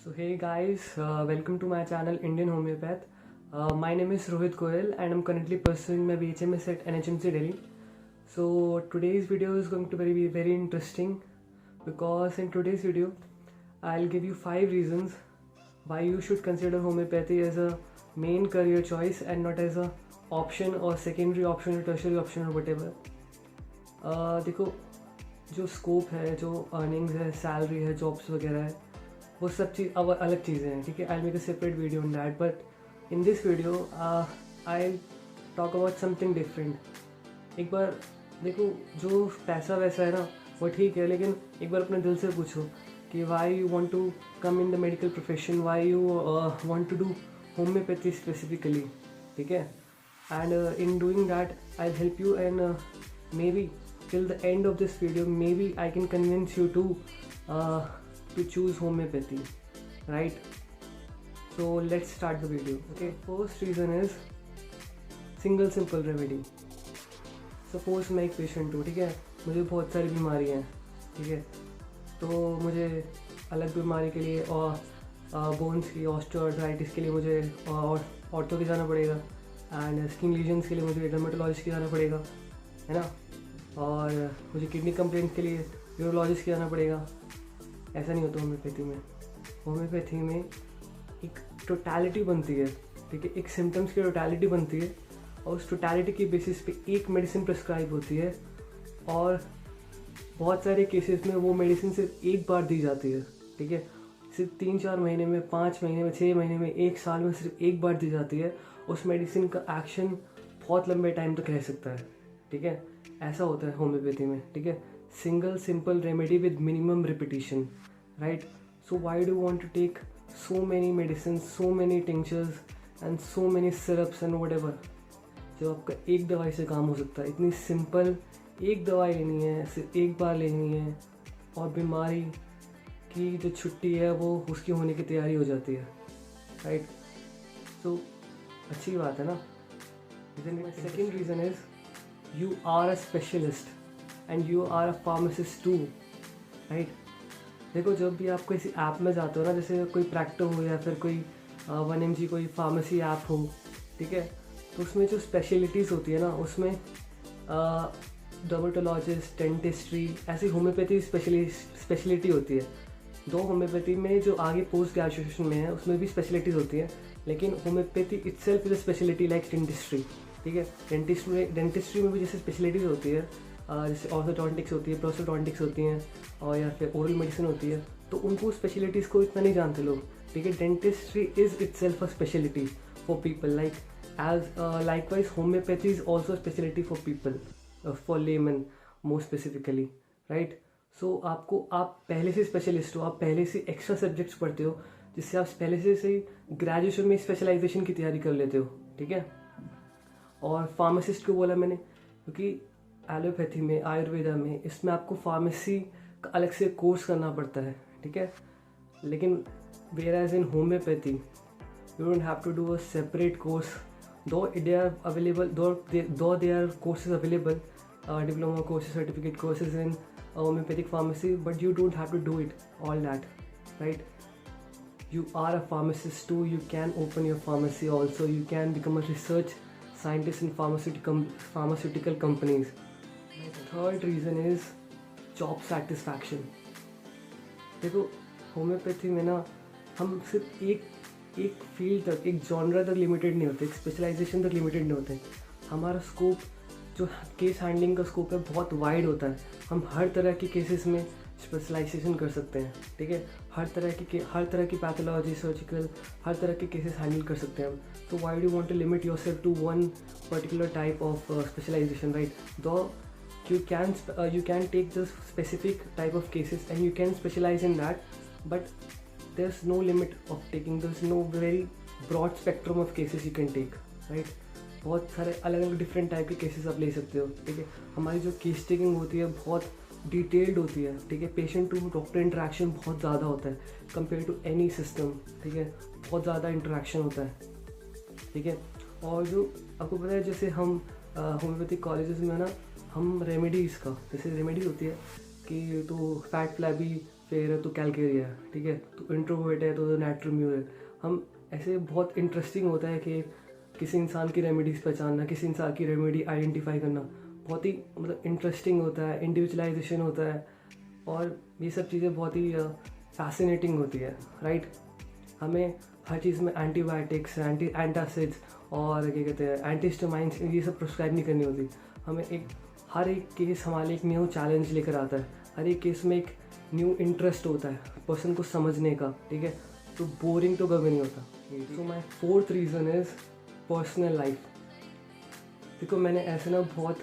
So hey guys, welcome to my channel Indian Homeopath. My name is Rohit Goyal and I'm currently pursuing my BHMS at NHMC Delhi. So today's video is going to be very interesting because in today's video I'll give you 5 reasons why you should consider homeopathy as a main career choice and not as a option or secondary option or tertiary option or whatever. देखो जो scope है, जो earnings है, salary है, jobs वगैरह है, वो सब चीज़ अब अलग चीज़ें हैं. ठीक है, I make a separate video on that, but in this video I talk about something different. एक बार देखो, जो पैसा वैसा है ना वो ठीक है, लेकिन एक बार अपने दिल से पूछो कि why you want to come in the medical profession, why you want to do homeopathy specifically. ठीक है, and in doing that I help you and may be till the end of this video maybe I can convince you to choose homeopathy, right? So let's start the video. Okay, first reason is single simple remedy. Suppose मैं एक patient हूँ, ठीक है, मुझे बहुत सारी बीमारी हैं, ठीक है, तो मुझे अलग बीमारी के लिए और बोन्स की ऑस्टियोआर्थराइटिस के लिए मुझे ऑर्थो के जाना पड़ेगा, एंड स्किन लीजन्स के लिए मुझे डर्मेटोलॉजिस्ट के जाना पड़ेगा, है ना, और मुझे किडनी कंप्लेंट के लिए यूरोलॉजिस्ट के जाना पड़ेगा. ऐसा नहीं होता होम्योपैथी में. होम्योपैथी में एक टोटलिटी बनती है, ठीक है, एक सिम्टम्स की टोटलिटी बनती है और उस टोटलिटी की बेसिस पे एक मेडिसिन प्रिस्क्राइब होती है और बहुत सारे केसेस में वो मेडिसिन सिर्फ एक बार दी जाती है. ठीक है, सिर्फ 3-4 महीने में, 5 महीने में, 6 महीने में, 1 साल में सिर्फ एक बार दी जाती है. उस मेडिसिन का एक्शन बहुत लंबे टाइम तक रह सकता है. ठीक है, ऐसा होता है होम्योपैथी में. ठीक है, single simple remedy with minimum repetition, right? So why do want to take so many medicine, so many tinctures and so many syrups and whatever, जब आपका एक दवाई से काम हो सकता है. इतनी सिंपल एक दवाई लेनी है, सिर्फ एक बार लेनी है और बीमारी की जो छुट्टी है वो उसकी होने की तैयारी हो जाती है, राइट? सो अच्छी बात है ना. Second reason is you are a specialist and you are a pharmacist too, right? देखो, जब भी आप किसी ऐप में जाते हो ना, जैसे कोई प्रैक्टो हो या फिर कोई 1mg कोई फार्मेसी ऐप हो, ठीक है, तो उसमें जो स्पेशलिटीज़ होती है ना, उसमें डर्मेटोलॉजिस्ट, डेंटिस्ट्री, ऐसी होम्योपैथी स्पेशलिटी होती है. दो होम्योपैथी में जो आगे पोस्ट ग्रेजुएशन में है उसमें भी स्पेशलिटीज़ होती है, लेकिन homeopathy itself is a speciality like dentistry. ठीक है, डेंटिस्ट्री में भी जैसे स्पेशलिटीज़ होती है, जैसे ऑर्थोडोंटिक्स होती है, प्रोस्टोडोंटिक्स होती हैं, और या फिर ओरल मेडिसिन होती है, तो उनको स्पेशलिटीज़ को इतना नहीं जानते लोग. ठीक है, dentistry is itself a speciality for people like as likewise homeopathy is also speciality for people, for layman more specifically, right? So आप पहले से स्पेशलिस्ट हो, आप पहले से एक्स्ट्रा सब्जेक्ट्स पढ़ते हो, जिससे आप पहले से ग्रेजुएशन में स्पेशलाइजेशन की तैयारी कर लेते हो. ठीक है, और फार्मासिस्ट को बोला मैंने क्योंकि एलोपैथी में, आयुर्वेदा में, इसमें आपको फार्मेसी का अलग से कोर्स करना पड़ता है. ठीक है, लेकिन whereas in homeopathy you don't have to do a separate course, though they are available, though they are courses available, diploma courses, certificate courses in homeopathic pharmacy, but you don't have to do it all that, right? You are a pharmacist too. You can open your pharmacy also. You can become a research scientist in pharmaceutical companies. Third reason is job satisfaction. देखो, homeopathy में ना हम सिर्फ एक field तक, एक genre तक limited नहीं होते, एक स्पेशलाइजेशन तक लिमिटेड नहीं होते. हमारा स्कोप, जो केस हैंडलिंग का स्कोप है, बहुत वाइड होता है. हम हर तरह के केसेस में स्पेशलाइजेशन कर सकते हैं. ठीक है, हर तरह की पैथोलॉजी, सर्जिकल, हर तरह के केसेस हैंडल कर सकते हैं हम. तो why do want to limit yourself to one particular type of specialisation, right? Though you can take the specific type of cases and you can specialize in that, but there's no limit of taking, there's no very broad spectrum of cases you can take, right? बहुत सारे अलग अलग different type के cases आप ले सकते हो. ठीक है, हमारी जो केस टेकिंग होती है बहुत डिटेल्ड होती है. ठीक है, पेशेंट टू डॉक्टर इंटरेक्शन बहुत ज़्यादा होता है कंपेयर टू एनी सिस्टम. ठीक है, बहुत ज़्यादा इंटरेक्शन होता है. ठीक है, और जो आपको पता है, जैसे हम होम्योपैथिक कॉलेजेस में ना, हम रेमेडीज़ का, जैसे रेमेडी होती है कि तो फैट फ्लैबी फिर तो कैलकेरिया है, ठीक है, तो इंट्रोवर्ट है तो नाइट्रोम्यूर है। हम ऐसे बहुत इंटरेस्टिंग होता है कि किसी इंसान की रेमेडीज़ पहचानना, किसी इंसान की रेमेडी आइडेंटिफाई करना बहुत ही मतलब इंटरेस्टिंग होता है, इंडिविजुअलाइजेशन होता है, और ये सब चीज़ें बहुत ही फैसिनेटिंग होती है, राइट। हमें हर चीज़ में एंटीबायोटिक्स, एंटासिड्स और क्या कहते हैं एंटीहिस्टामाइन्स, ये सब प्रिस्क्राइब नहीं करनी होती। हमें हर एक केस हमारे एक न्यू चैलेंज लेकर आता है, हर एक केस में एक न्यू इंटरेस्ट होता है पर्सन को समझने का, ठीक है, तो बोरिंग तो कभी नहीं होता। So my fourth reason is personal life. देखो मैंने ऐसे ना बहुत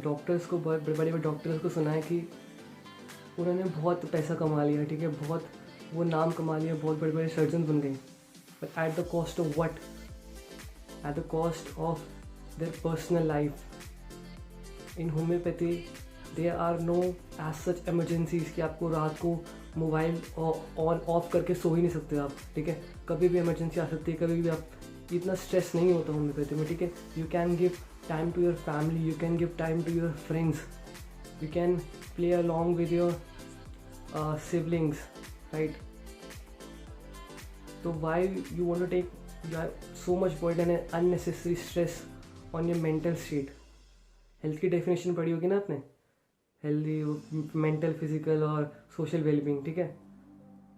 डॉक्टर्स को, बहुत बड़े बड़े डॉक्टर्स को सुना है कि उन्होंने बहुत पैसा कमा लिया, ठीक है, बहुत वो नाम कमा लिया, बहुत बड़े बड़े सर्जन बन गए, but at the cost of what? At the cost of their personal life. In homeopathy there are no as such emergencies कि आपको रात को मोबाइल ऑन ऑफ करके सो ही नहीं सकते आप, ठीक है, कभी भी इमरजेंसी आ सकती है, कभी भी आप, इतना स्ट्रेस नहीं होता होम्योपैथी में, ठीक है। You can give time to your family, you can give time to your friends, you can play along with your siblings, right? So why you want to take so much burden and unnecessary stress on your mental state? Health की definition पढ़ी होगी ना आपने, healthy, mental, physical और social wellbeing, ठीक है।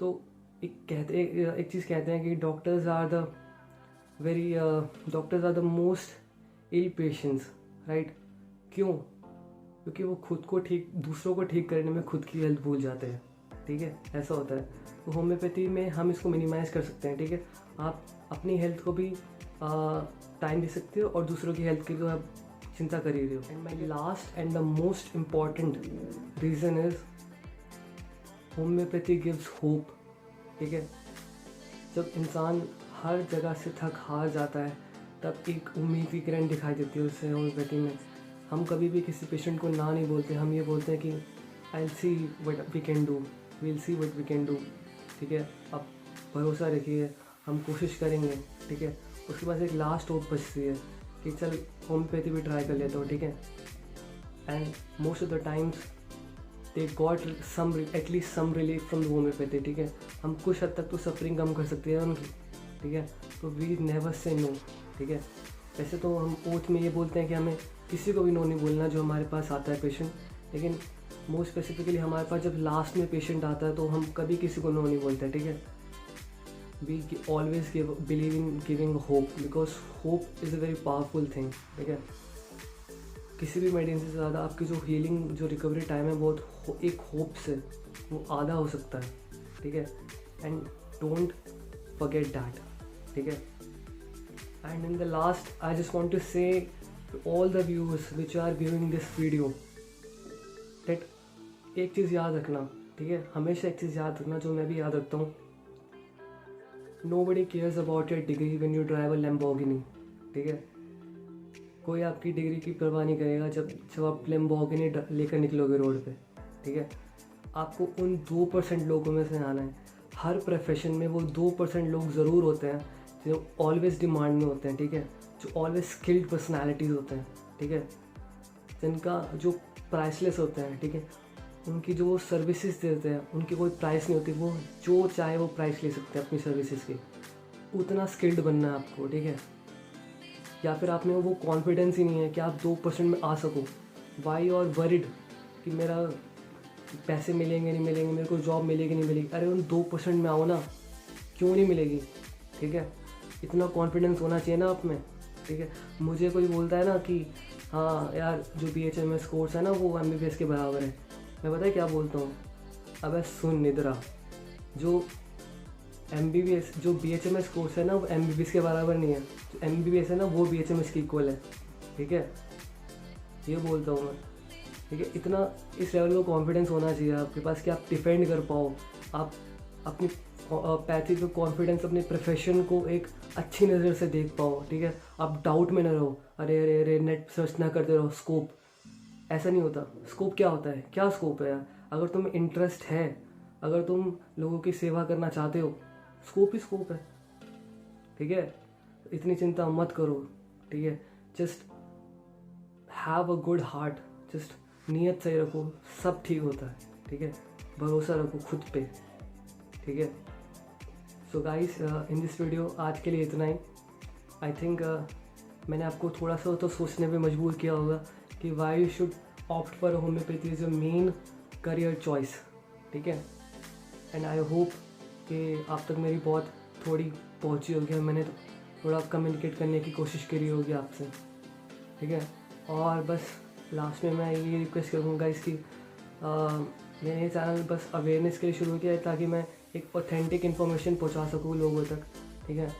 तो एक चीज़ कहते हैं कि doctors are the most ill patients, right. क्यों? क्योंकि वो खुद को दूसरों को ठीक करने में खुद की हेल्थ भूल जाते हैं, ठीक है, ऐसा होता है। तो होम्योपैथी में हम इसको मिनिमाइज़ कर सकते हैं, ठीक है। आप अपनी हेल्थ को भी टाइम दे सकते हो और दूसरों की हेल्थ की तो आप चिंता कर ही रहे हो। And my last and the most important reason is homeopathy gives hope, ठीक है। जब इंसान हर जगह से थक हार जाता है तब एक उम्मीद की किरण दिखाई देती है उससे होम्योपैथी में। हम कभी भी किसी पेशेंट को ना नहीं बोलते, हम ये बोलते हैं कि I see what we can do, we'll see what we can do, ठीक है, आप भरोसा रखिए, हम कोशिश करेंगे, ठीक है। उसके बाद एक लास्ट होप बचती है कि चल होम्योपैथी भी ट्राई कर लेता हूँ, ठीक है। And most of the times they got some at least some relief from the homeopathy, ठीक है। हम कुछ हद तक तो सफरिंग कम कर सकते हैं उनकी, ठीक है। तो वी नेवर से नो, ठीक है। वैसे तो हम ओथ में ये बोलते हैं कि हमें किसी को भी नो नहीं बोलना जो हमारे पास आता है पेशेंट, लेकिन मोस्ट स्पेसिफिकली हमारे पास जब लास्ट में पेशेंट आता है तो हम कभी किसी को नो नहीं बोलते, ठीक है। We always believe in giving hope, because hope is a very powerful thing, ठीक है। किसी भी मेडिसिन से ज़्यादा आपकी जो हीलिंग, जो रिकवरी टाइम है बहुत एक होप से वो आधा हो सकता है, ठीक है। एंड डोंट फॉरगेट दैट, ठीक है। And in the last I just want to say all the viewers which are viewing this video that एक चीज़ याद रखना, ठीक है, हमेशा एक चीज़ याद रखना जो मैं भी याद रखता हूँ, nobody cares about your degree when you drive a Lamborghini, ठीक है। कोई आपकी डिग्री की परवाह नहीं करेगा जब आप Lamborghini लेकर निकलोगे रोड पे, ठीक है। आपको उन 2% लोगों में से आना है। हर प्रोफेशन में वो 2% लोग ज़रूर होते हैं जो ऑलवेज डिमांड में होते हैं, ठीक है, जो ऑलवेज स्किल्ड पर्सनालिटीज़ होते हैं, ठीक है, जिनका जो प्राइसलेस होते हैं, ठीक है, उनकी जो सर्विसेज देते हैं उनकी कोई प्राइस नहीं होती, वो जो चाहे वो प्राइस ले सकते हैं अपनी सर्विसेज की। उतना स्किल्ड बनना है आपको, ठीक है। या फिर आप में वो कॉन्फिडेंस ही नहीं है कि आप 2% में आ सको। वाई यू आर वरिड कि मेरा पैसे मिलेंगे नहीं मिलेंगे, मेरे को जॉब मिलेगी नहीं मिलेगी। अरे उन 2% में आओ ना, क्यों नहीं मिलेगी, ठीक है। इतना कॉन्फिडेंस होना चाहिए ना आप में, ठीक है। मुझे कोई बोलता है ना कि हाँ यार जो BHMS कोर्स है ना वो MBBS के बराबर है, मैं पता है क्या बोलता हूँ, अबे सुन निद्रा, जो MBBS जो BHMS कोर्स है ना वो MBBS के बराबर नहीं है, जो MBBS है ना वो BHMS की इक्वल है, ठीक है, ये बोलता हूँ मैं, ठीक है। इतना इस लेवल का कॉन्फिडेंस होना चाहिए आपके पास कि आप डिफेंड कर पाओ, आप अपनी पैथी पे कॉन्फिडेंस, अपने प्रोफेशन को एक अच्छी नज़र से देख पाओ, ठीक है। आप डाउट में ना रहो, अरे अरे अरे नेट सर्च ना करते रहो, स्कोप, ऐसा नहीं होता। स्कोप क्या होता है, क्या स्कोप है यार? अगर तुम्हें इंटरेस्ट है, अगर तुम लोगों की सेवा करना चाहते हो, स्कोप ही स्कोप है, ठीक है। इतनी चिंता मत करो, ठीक है। Just have a good heart, just नीयत सही रखो, सब ठीक होता है, ठीक है। भरोसा रखो खुद पे, ठीक है। So guys, in this video आज के लिए इतना ही। आई थिंक मैंने आपको थोड़ा सा तो सोचने पे मजबूर किया होगा कि why you should opt for homeopathy is a main career choice, ठीक है। एंड आई होप कि आप तक मेरी बहुत थोड़ी पहुंची होगी, मैंने तो थोड़ा कम्युनिकेट करने की कोशिश करी होगी आपसे, ठीक है। और बस लास्ट में मैं ये रिक्वेस्ट करूँगा इसकी, मैंने ये चैनल बस अवेयरनेस के लिए शुरू किया है ताकि मैं एक ऑथेंटिक इन्फॉर्मेशन पहुंचा सकूँ लोगों तक, ठीक है।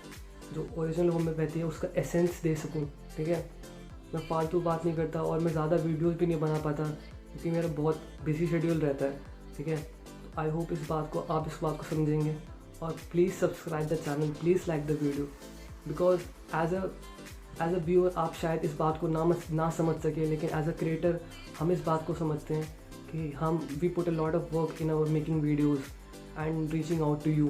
जो ओरिजिनल होम्योपैथी है उसका एसेंस दे सकूँ, ठीक है। मैं फालतू बात नहीं करता और मैं ज़्यादा वीडियोस भी नहीं बना पाता क्योंकि मेरा बहुत बिजी शेड्यूल रहता है, ठीक है। तो आई होप आप इस बात को समझेंगे और please subscribe the channel, please like the video, because as a viewer आप शायद इस बात को ना समझ सके, लेकिन एज अ क्रिएटर हम इस बात को समझते हैं कि we put a lot of work in our making videos and reaching out to you,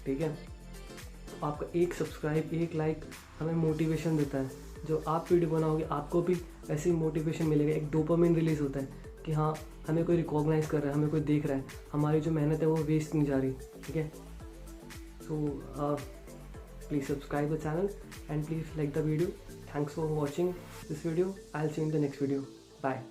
ठीक है। तो आपका एक सब्सक्राइब, एक लाइक हमें मोटिवेशन देता है। जो आप वीडियो बनाओगे आपको भी ऐसे ही मोटिवेशन मिलेगा, एक डोपामिन रिलीज़ होता है कि हाँ हमें कोई रिकॉग्नाइज़ कर रहा है, हमें कोई देख रहा है, हमारी जो मेहनत है वो वेस्ट नहीं जा रही, ठीक है। So please subscribe the channel and please like the video. Thanks for watching this video. I will see you in the next video. Bye.